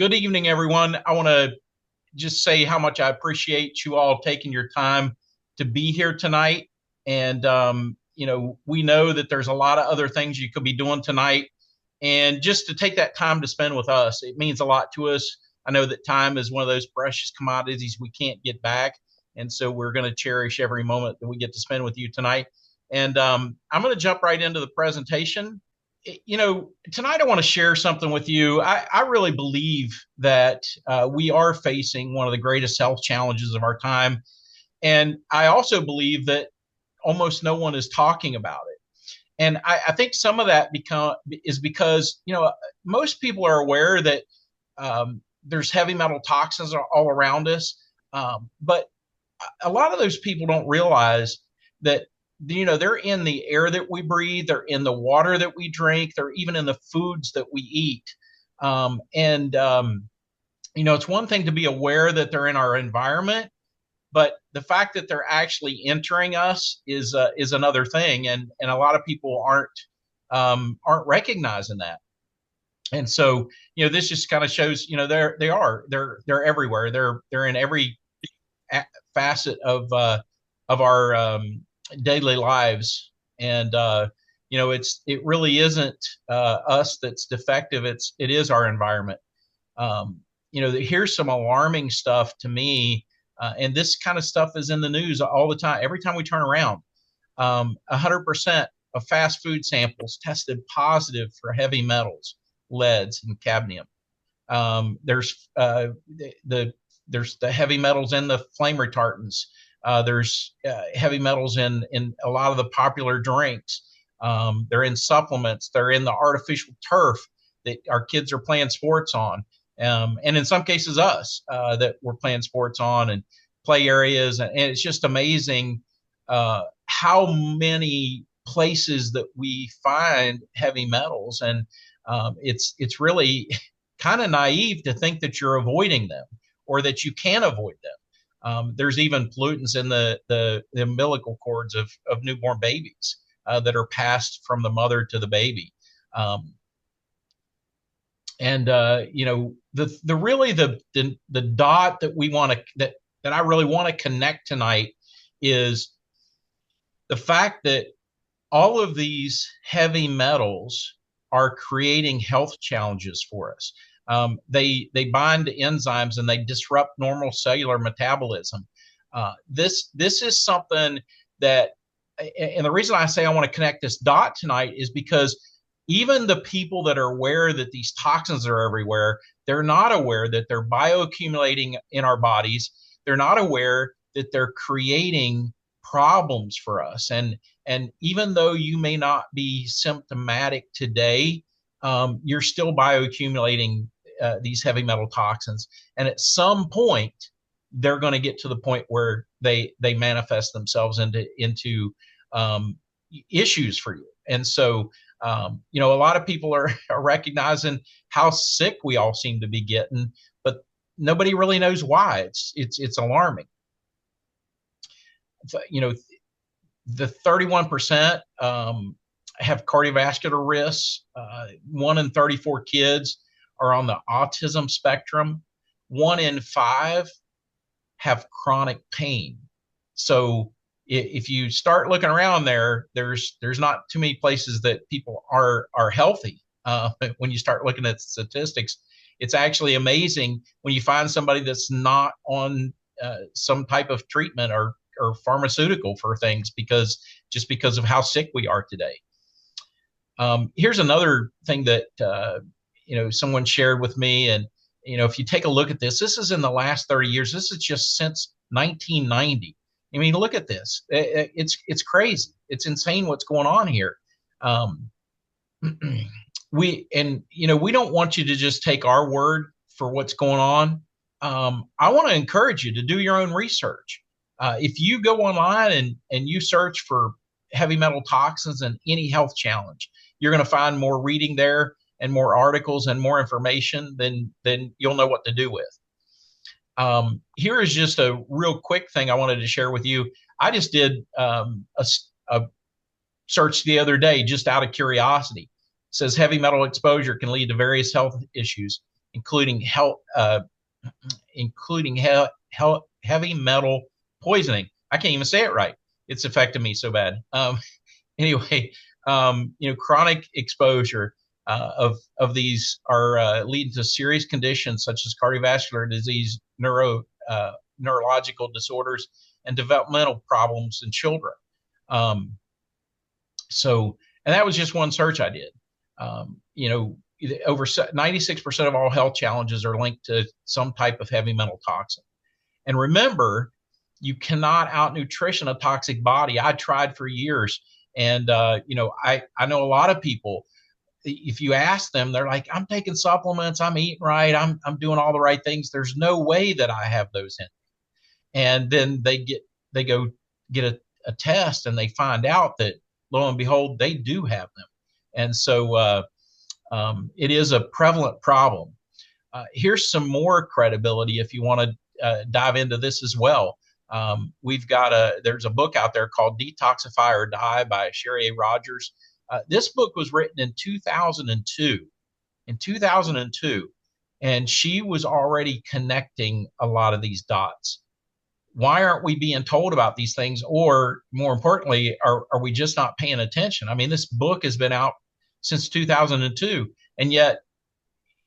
Good evening, everyone. I want to just say how much I appreciate you all taking your time to be here tonight. And, we know that there's a lot of other things you could be doing tonight. And just to take that time to spend with us, it means a lot to us. I know that time is one of those precious commodities we can't get back. And so we're going to cherish every moment that we get to spend with you tonight. And I'm going to jump right into the presentation. Tonight I want to share something with you. I really believe that we are facing one of the greatest health challenges of our time. And I also believe that almost no one is talking about it. And I think some of that is because, most people are aware that there's heavy metal toxins all around us. But a lot of those people don't realize that they're in the air that we breathe, they're in the water that we drink, they're even in the foods that we eat. It's one thing to be aware that they're in our environment, but the fact that they're actually entering us is another thing, and a lot of people aren't recognizing that. And so, this just kind of shows, they're everywhere. They're in every facet of our daily lives. And it really isn't us that's defective. It is our environment. Here's some alarming stuff to me. And this kind of stuff is in the news all the time. Every time we turn around, 100% of fast food samples tested positive for heavy metals, leads, and cadmium. There's the heavy metals in the flame retardants. There's heavy metals in a lot of the popular drinks. They're in supplements. They're in the artificial turf that our kids are playing sports on. And in some cases us that we're playing sports on, and play areas. And it's just amazing how many places that we find heavy metals. And it's really kind of naive to think that you're avoiding them or that you can avoid them. There's even pollutants in the umbilical cords of newborn babies that are passed from the mother to the baby. The dot that we want to that I really want to connect tonight is the fact that all of these heavy metals are creating health challenges for us. They bind to enzymes and they disrupt normal cellular metabolism. This is something that, and the reason I say I want to connect this dot tonight is because even the people that are aware that these toxins are everywhere, they're not aware that they're bioaccumulating in our bodies. They're not aware that they're creating problems for us. And even though you may not be symptomatic today, you're still bioaccumulating these heavy metal toxins. And at some point, they're going to get to the point where they manifest themselves into issues for you. And so, a lot of people are recognizing how sick we all seem to be getting, but nobody really knows why. It's alarming. The 31% have cardiovascular risks. 1 in 34 kids are on the autism spectrum. 1 in 5 have chronic pain. So if you start looking around there's not too many places that people are healthy. When you start looking at statistics, it's actually amazing when you find somebody that's not on some type of treatment or pharmaceutical for things because of how sick we are today. Here's another thing that someone shared with me, and if you take a look at this is in the last 30 years. This is just since 1990. I mean, look at this. It's crazy. It's insane what's going on here. We don't want you to just take our word for what's going on. I want to encourage you to do your own research. If you go online and you search for heavy metal toxins and any health challenge, you're going to find more reading there and more articles and more information than you'll know what to do with. Here is just a real quick thing I wanted to share with you. I just did a search the other day just out of curiosity. It says heavy metal exposure can lead to various health issues. including heavy metal poisoning. I can't even say it right. It's affected me so bad. Anyway, chronic exposure of these are leading to serious conditions such as cardiovascular disease, neurological disorders, and developmental problems in children. And that was just one search I did. Over 96% of all health challenges are linked to some type of heavy metal toxin. And remember, you cannot out-nutrition a toxic body. I tried for years. And, I know a lot of people, if you ask them, they're like, I'm taking supplements, I'm eating right, I'm doing all the right things. There's no way that I have those in. And then they go get a test and they find out that, lo and behold, they do have them. And so it is a prevalent problem. Here's some more credibility if you want to dive into this as well. There's a book out there called Detoxify or Die by Sherry A. Rogers. This book was written in 2002. And she was already connecting a lot of these dots. Why aren't we being told about these things? Or more importantly, are we just not paying attention? I mean, this book has been out since 2002, and yet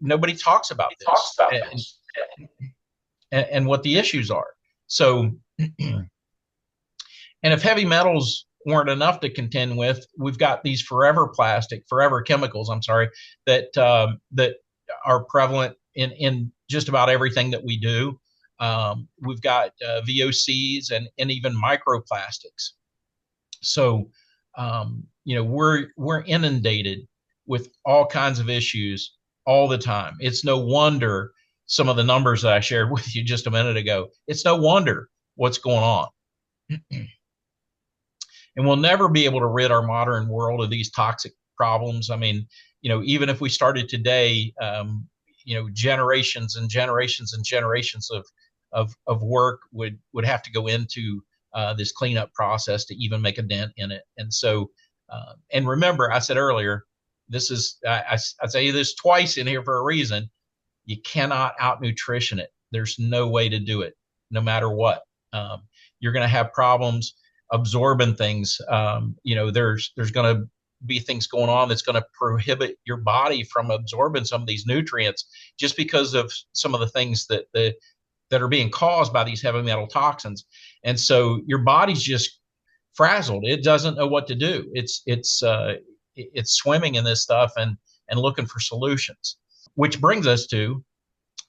nobody talks about this and what the issues are. So, and if heavy metals weren't enough to contend with, we've got these forever chemicals, that are prevalent in just about everything that we do. We've got VOCs and even microplastics. So, we're inundated with all kinds of issues all the time. It's no wonder some of the numbers that I shared with you just a minute ago. It's no wonder what's going on. And we'll never be able to rid our modern world of these toxic problems. I mean, even if we started today, generations and generations and generations of work would have to go into this cleanup process to even make a dent in it. And so, and remember, I said earlier, I say this twice in here for a reason. You cannot out-nutrition it. There's no way to do it, no matter what. You're going to have problems absorbing things. There's going to be things going on that's going to prohibit your body from absorbing some of these nutrients just because of some of the things that are being caused by these heavy metal toxins. And so your body's just frazzled. It doesn't know what to do. It's swimming in this stuff and looking for solutions, which brings us to,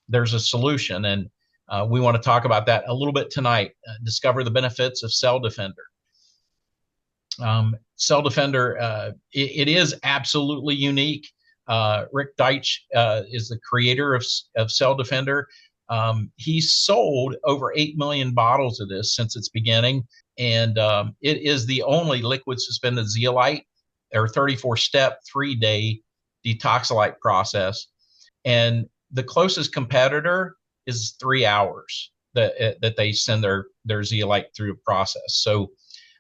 there's a solution. And we want to talk about that a little bit tonight. Discover the benefits of Cell Defender. Cell Defender, it is absolutely unique. Rick Deitch is the creator of Cell Defender. He's sold over 8 million bottles of this since its beginning. And it is the only liquid suspended zeolite or 34-step 3-day detoxolite process. And the closest competitor is 3 hours that they send their zeolite through a process. So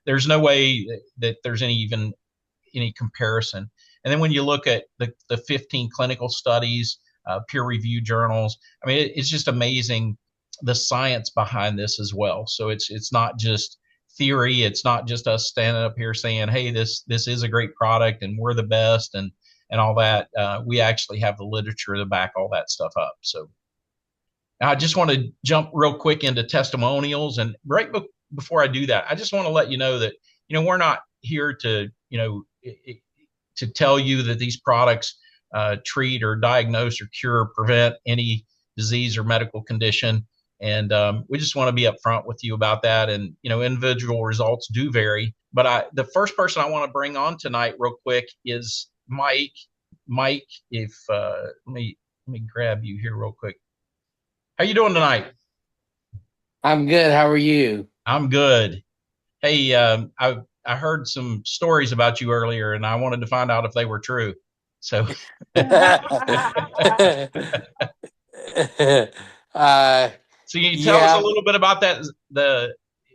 there's no way that there's any comparison. And then when you look at the 15 clinical studies, peer-reviewed journals, I mean, it's just amazing the science behind this as well. So it's not just theory. It's not just us standing up here saying, hey, this is a great product and we're the best and all that. We actually have the literature to back all that stuff up. So I just want to jump real quick into testimonials. And right before I do that, I just want to let you know that, we're not here to, to tell you that these products treat or diagnose or cure or prevent any disease or medical condition. And we just want to be upfront with you about that. And, individual results do vary. But the first person I want to bring on tonight real quick is Mike. Mike, if let me grab you here real quick. How you doing tonight? I'm good. How are you? I'm good. Hey, I heard some stories about you earlier, and I wanted to find out if they were true. So, uh, so can you tell us a yeah, little bit about that?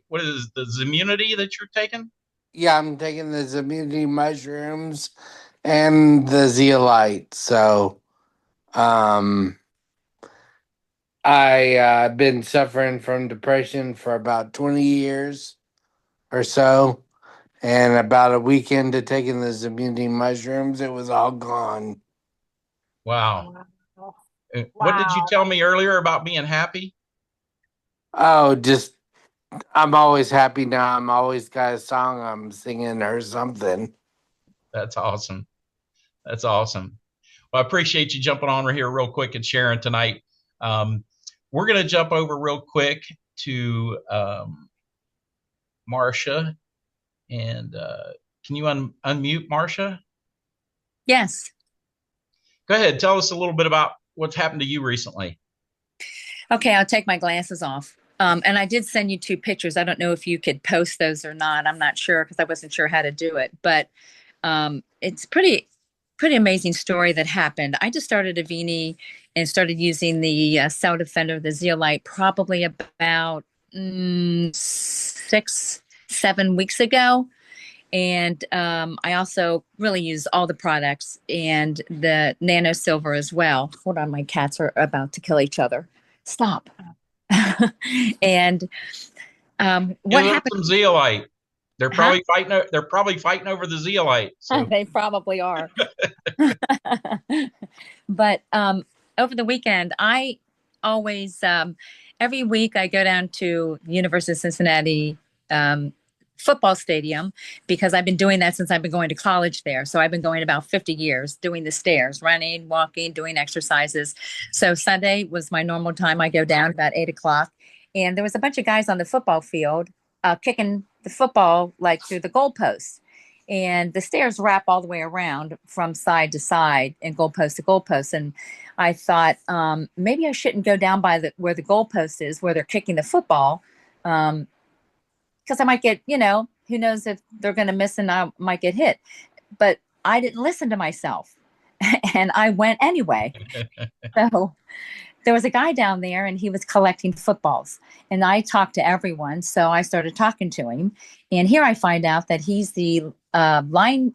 What is the Immunity that you're taking? yeah, I'm taking the immunity mushrooms and the zeolite. So, um, been suffering from depression for about 20 years or so. And about a week into taking the Zamundi mushrooms, it was all gone. Wow. Wow. What did you Wow. tell me earlier about being happy? Oh, just I'm always happy now. I'm always got a song I'm singing or something. That's awesome. That's awesome. Well, I appreciate you jumping on here real quick and sharing tonight. Um, we're going to jump over real quick to Marcia. And can you unmute Marcia? Yes. Go ahead. Tell us a little bit about what's happened to you recently. Okay, I'll take my glasses off. And I did send you 2 pictures. I don't know if you could post those or not. I'm not sure because I wasn't sure how to do it. But it's pretty amazing story that happened. I just started Avini and started using the Cell Defender, the Zeolite, probably about 6, 7 weeks ago. And I also really use all the products and the Nano Silver as well. Hold on, my cats are about to kill each other. Stop. And what Give us happened? some zeolite. They're Huh? probably fighting. They're probably fighting over the zeolite. So They probably are. But over the weekend, I always, every week, I go down to University of Cincinnati football stadium because I've been doing that since I've been going to college there. So I've been going about 50 years doing the stairs, running, walking, doing exercises. So Sunday was my normal time. I go down about 8 o'clock, and there was a bunch of guys on the football field kicking the football like through the goalposts. And the stairs wrap all the way around from side to side and goalpost to goalpost. And I thought maybe I shouldn't go down by where the goalpost is, where they're kicking the football, because I might get, who knows if they're going to miss and I might get hit. But I didn't listen to myself, and I went anyway. So there was a guy down there and he was collecting footballs, and I talked to everyone. So I started talking to him, and here I find out that he's the line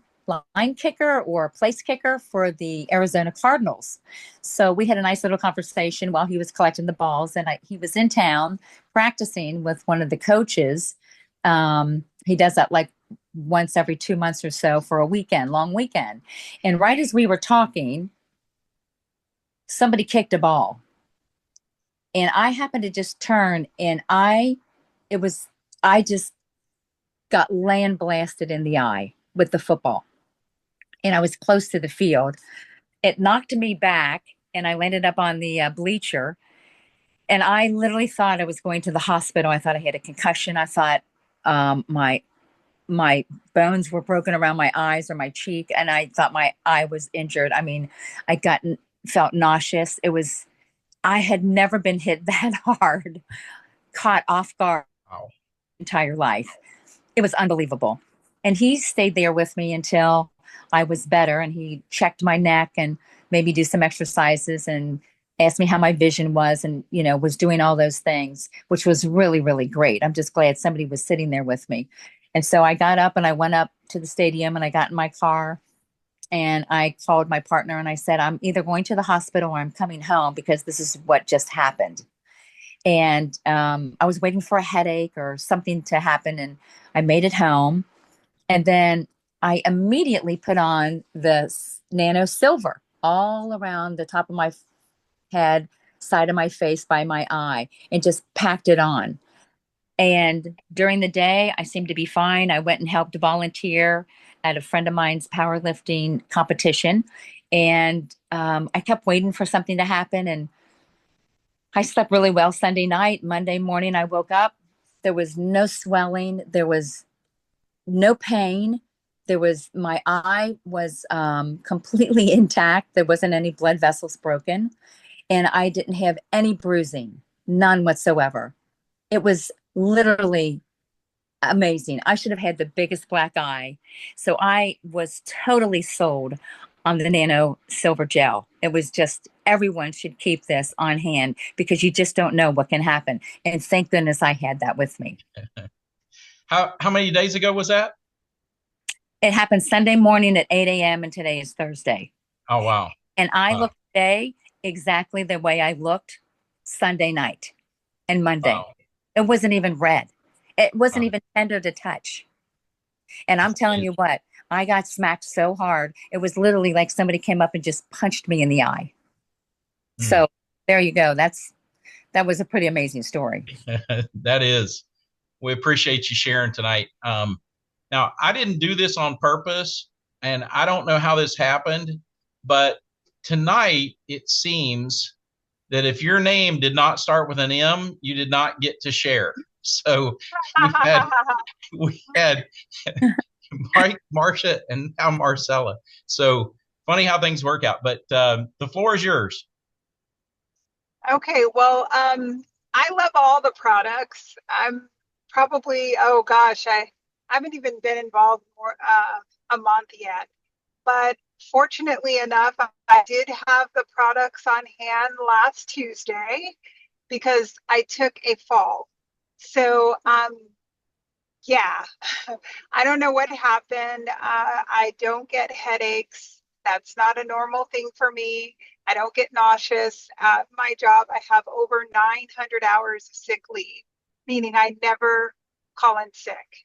kicker or place kicker for the Arizona Cardinals. So we had a nice little conversation while he was collecting the balls, and he was in town practicing with one of the coaches. He does that like once every 2 months or so for a weekend, long weekend. And right as we were talking, somebody kicked a ball, and I happened to just turn, and I just got land blasted in the eye with the football, and I was close to the field. It knocked me back, and I landed up on the bleacher, and I literally thought I was going to the hospital. I thought I had a concussion. I thought my bones were broken around my eyes or my cheek, and I thought my eye was injured. I mean, felt nauseous. I had never been hit that hard, caught off guard wow. entire life. It was unbelievable. And he stayed there with me until I was better, and he checked my neck and made me do some exercises and asked me how my vision was, and was doing all those things, which was really, really great. I'm just glad somebody was sitting there with me. And so I got up and I went up to the stadium and I got in my car and I called my partner and I said, I'm either going to the hospital or I'm coming home because this is what just happened. And I was waiting for a headache or something to happen, and I made it home. And then I immediately put on the Nano Silver all around the top of my head, side of my face, by my eye, and just packed it on. And during the day, I seemed to be fine. I went and helped volunteer at a friend of mine's powerlifting competition. And I kept waiting for something to happen. And I slept really well Sunday night. Monday morning, I woke up. There was no swelling. There was no pain. My eye was completely intact. There wasn't any blood vessels broken. And I didn't have any bruising, none whatsoever. It was literally amazing. I should have had the biggest black eye. So I was totally sold on the Nano Silver Gel. It was just, everyone should keep this on hand because you just don't know what can happen. And thank goodness I had that with me. How many days ago was that? It happened Sunday morning at 8 a.m. and today is Thursday. Oh wow. And I Wow. look today exactly the way I looked Sunday night and Monday. Wow. It wasn't even red. It wasn't Wow. even tender to touch. And I'm telling you what, I got smacked so hard. It was literally like somebody came up and just punched me in the eye. Mm. So there you go. That was a pretty amazing story. That is. We appreciate you sharing tonight. Now, I didn't do this on purpose, and I don't know how this happened, but tonight it seems that if your name did not start with an M, you did not get to share. So we had Mike, Marcia, and now Marcella. So funny how things work out. But the floor is yours. Okay, well, I love all the products. I'm probably, oh gosh, I haven't even been involved for a month yet. But fortunately enough, I did have the products on hand last Tuesday because I took a fall. So, yeah, I don't know what happened. I don't get headaches. That's not a normal thing for me. I don't get nauseous. At my job, I have over 900 hours of sick leave, meaning I never call in sick.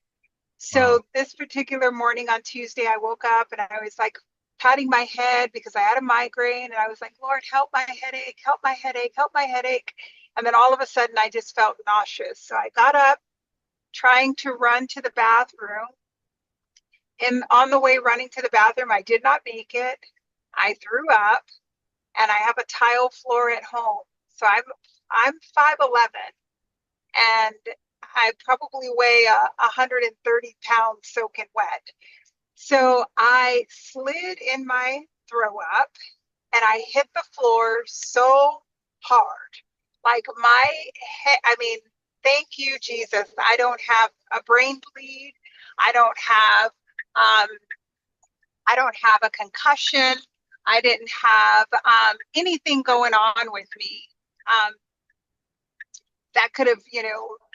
So Wow. this particular morning on Tuesday, I woke up and I was like patting my head because I had a migraine and I was like, Lord, help my headache, help my headache, help my headache. And then all of a sudden I just felt nauseous. So I got up trying to run to the bathroom. And on the way running to the bathroom, I did not make it. I threw up and I have a tile floor at home. So I'm 5'11" and I probably weigh 130 pounds soaking wet. So I slid in my throw up and I hit the floor so hard. Like my head, I mean, thank you, Jesus. I don't have a brain bleed. I don't have I don't have a concussion. I didn't have anything going on with me that could have,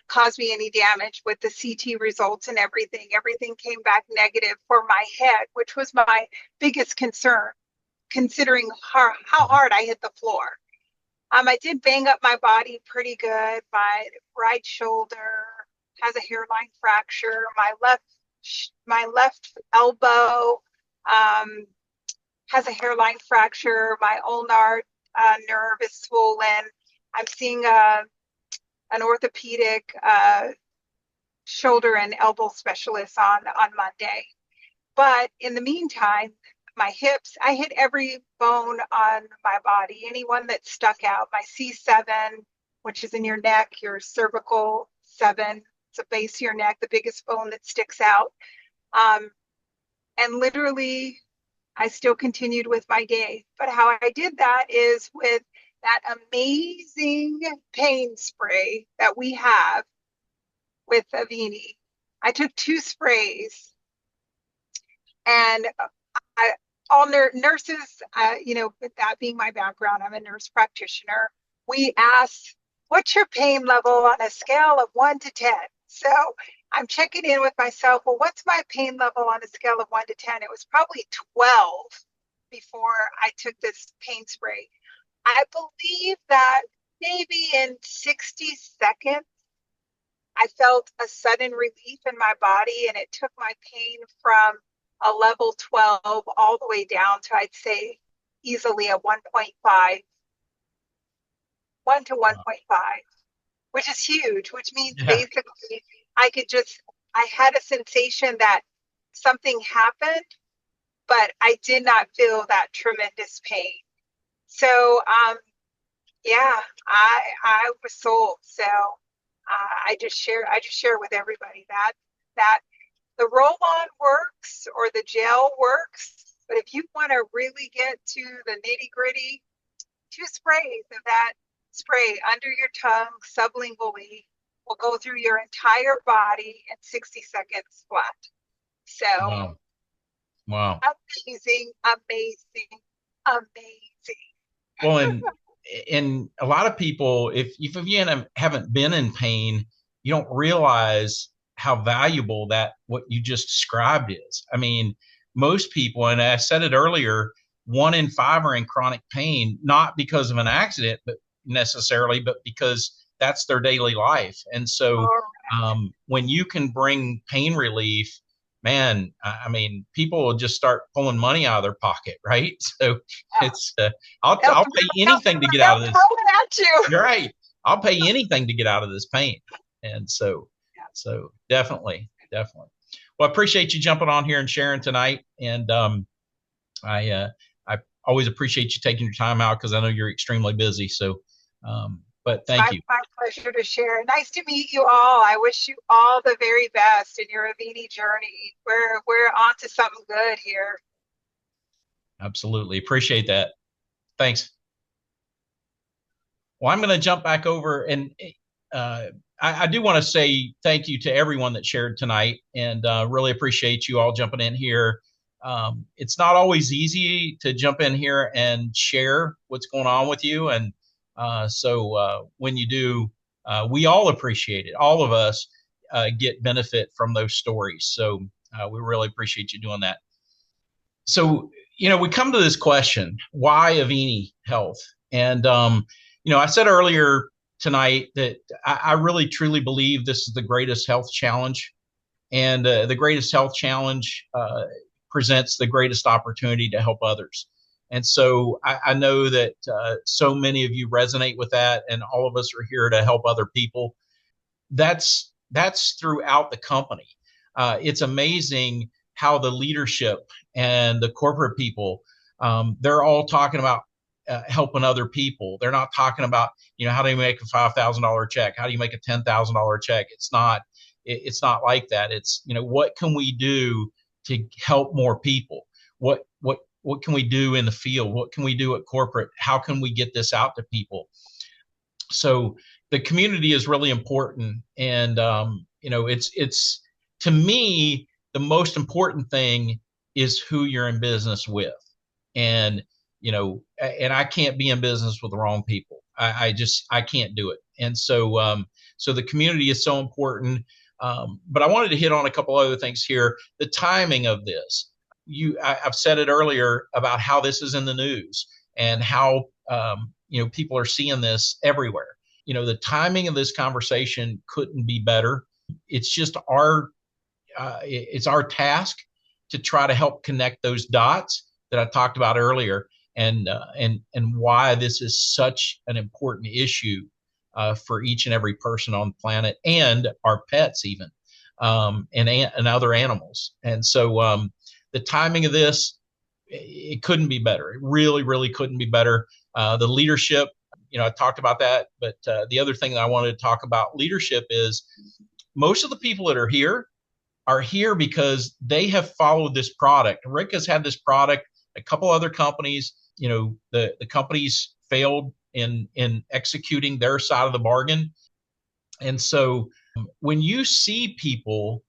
caused me any damage with the CT results and everything. Everything came back negative for my head, which was my biggest concern, considering how hard I hit the floor. I did bang up my body pretty good. My right shoulder has a hairline fracture. My left elbow has a hairline fracture. My ulnar nerve is swollen. I'm seeing an orthopedic shoulder and elbow specialist on Monday. But in the meantime, my hips, I hit every bone on my body, anyone that stuck out. My C7, which is in your neck, your cervical 7, it's the base of your neck, the biggest bone that sticks out. And literally, I still continued with my day. But how I did that is with that amazing pain spray that we have with Avini. I took 2 sprays and all nurses, with that being my background, I'm a nurse practitioner. We asked, what's your pain level on a scale of 1 to 10? So I'm checking in with myself. Well, what's my pain level on a scale of 1 to 10? It was probably 12 before I took this pain spray. I believe that maybe in 60 seconds, I felt a sudden relief in my body, and it took my pain from a level 12 all the way down to, I'd say, easily a 1.5, 1 to 1.5, which is huge, which means basically I had a sensation that something happened, but I did not feel that tremendous pain. So, yeah, I was sold. So I just share with everybody that the roll-on works or the gel works, but if you want to really get to the nitty-gritty, 2 sprays of that spray under your tongue sublingually will go through your entire body in 60 seconds flat. So, Wow. amazing. Well, and a lot of people, if you haven't been in pain, you don't realize how valuable that what you just described is. I mean, most people, and I said it earlier, 1 in 5 are in chronic pain, not because of an accident, but necessarily, but because that's their daily life. And so when you can bring pain relief, man, I mean, people will just start pulling money out of their pocket, right? So it's I'll pay anything to get out of this. At you. You're right. I'll pay anything to get out of this pain. And so definitely. Well, I appreciate you jumping on here and sharing tonight. And I always appreciate you taking your time out, because I know you're extremely busy. So, but thank you. My pleasure to share. Nice to meet you all. I wish you all the very best in your Avini journey. We're on to something good here. Absolutely. Appreciate that. Thanks. Well, I'm going to jump back over, and I do want to say thank you to everyone that shared tonight, and really appreciate you all jumping in here. It's not always easy to jump in here and share what's going on with you. And so when you do, we all appreciate it. All of us get benefit from those stories. So we really appreciate you doing that. So, we come to this question, why Avini Health? And, I said earlier tonight that I really truly believe this is the greatest health challenge. And the greatest health challenge presents the greatest opportunity to help others. And so I know that so many of you resonate with that, and all of us are here to help other people. That's throughout the company. It's amazing how the leadership and the corporate people, they're all talking about helping other people. They're not talking about, how do you make a $5,000 check? How do you make a $10,000 check? It's not like that. It's, what can we do to help more people? What can we do in the field? What can we do at corporate? How can we get this out to people? So the community is really important. And, it's to me, the most important thing is who you're in business with. And, and I can't be in business with the wrong people. I can't do it. And so, so the community is so important. But I wanted to hit on a couple other things here. The timing of this. I've said it earlier about how this is in the news and how, people are seeing this everywhere. The timing of this conversation couldn't be better. It's just it's our task to try to help connect those dots that I talked about earlier, and why this is such an important issue for each and every person on the planet, and our pets even, and other animals. And so the timing of this, it couldn't be better. It really, really couldn't be better. The leadership, I talked about that, but the other thing that I wanted to talk about leadership is most of the people that are here because they have followed this product. Rick has had this product. A couple other companies, the companies failed in executing their side of the bargain. And so when you see people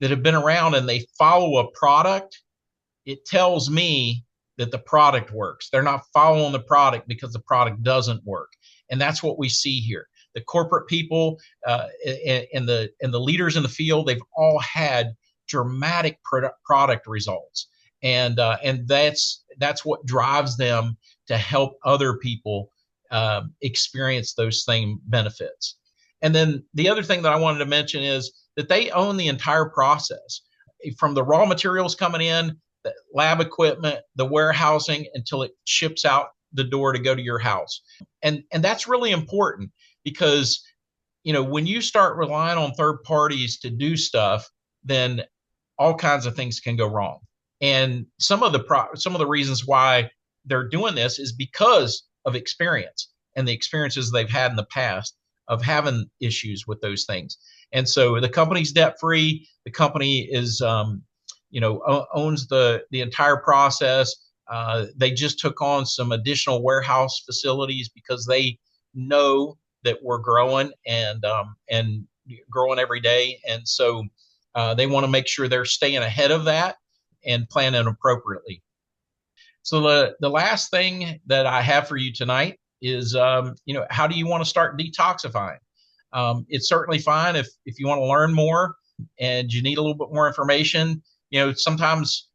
that have been around and they follow a product, it tells me that the product works. They're not following the product because the product doesn't work. And that's what we see here. The corporate people and the leaders in the field, they've all had dramatic product results. And that's what drives them to help other people experience those same benefits. And then the other thing that I wanted to mention is that they own the entire process, from the raw materials coming in, the lab equipment, the warehousing, until it ships out the door to go to your house. And that's really important because, when you start relying on third parties to do stuff, then all kinds of things can go wrong. And some of the reasons why they're doing this is because of experience and the experiences they've had in the past of having issues with those things. And so the company's debt free. The company is, owns the entire process. They just took on some additional warehouse facilities because they know that we're growing and growing every day. And so they want to make sure they're staying ahead of that and planning appropriately. So the last thing that I have for you tonight is, how do you want to start detoxifying? It's certainly fine if you want to learn more and you need a little bit more information. Sometimes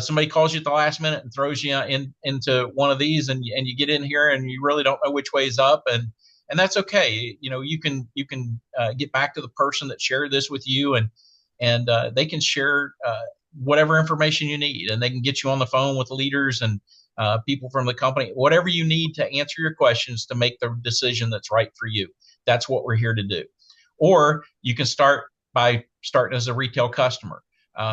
somebody calls you at the last minute and throws you into one of these, and you get in here and you really don't know which way is up, and that's okay. You can get back to the person that shared this with you, and they can share whatever information you need, and they can get you on the phone with leaders and people from the company, whatever you need to answer your questions to make the decision that's right for you. That's what we're here to do. Or you can start by starting as a retail customer.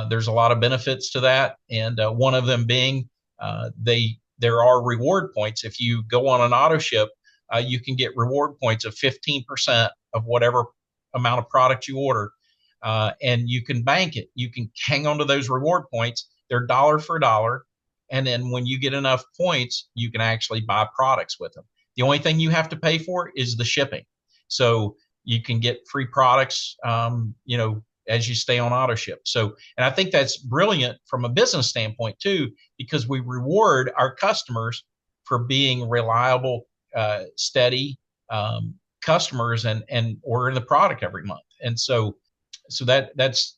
There's a lot of benefits to that, and one of them being there are reward points. If you go on an auto ship, you can get reward points of 15% of whatever amount of product you order, and you can bank it. You can hang on to those reward points. They're dollar for dollar, and then when you get enough points, you can actually buy products with them. The only thing you have to pay for is the shipping. So you can get free products, as you stay on auto ship. So, and I think that's brilliant from a business standpoint too, because we reward our customers for being reliable, steady customers and ordering the product every month. And so that's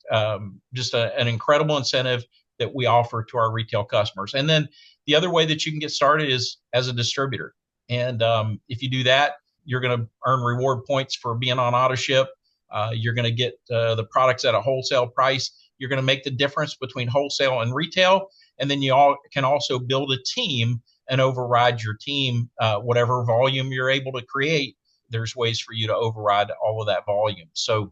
just an incredible incentive that we offer to our retail customers. And then the other way that you can get started is as a distributor. And if you do that, you're going to earn reward points for being on auto ship. You're going to get the products at a wholesale price. You're going to make the difference between wholesale and retail. And then you all can also build a team and override your team. Whatever volume you're able to create, there's ways for you to override all of that volume. So,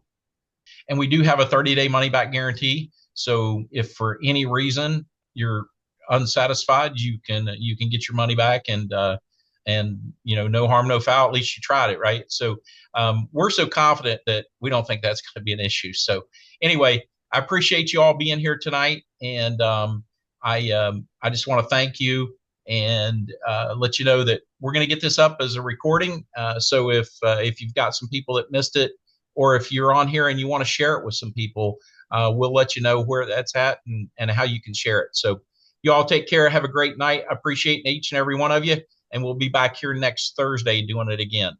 and we do have a 30-day money-back guarantee. So if for any reason you're unsatisfied, you can get your money back, and no harm, no foul. At least you tried it, right? So we're so confident that we don't think that's going to be an issue. So anyway, I appreciate you all being here tonight, and I just want to thank you and let you know that we're going to get this up as a recording. So if you've got some people that missed it, or if you're on here and you want to share it with some people, we'll let you know where that's at and how you can share it. So you all take care. Have a great night. I appreciate each and every one of you. And we'll be back here next Thursday doing it again.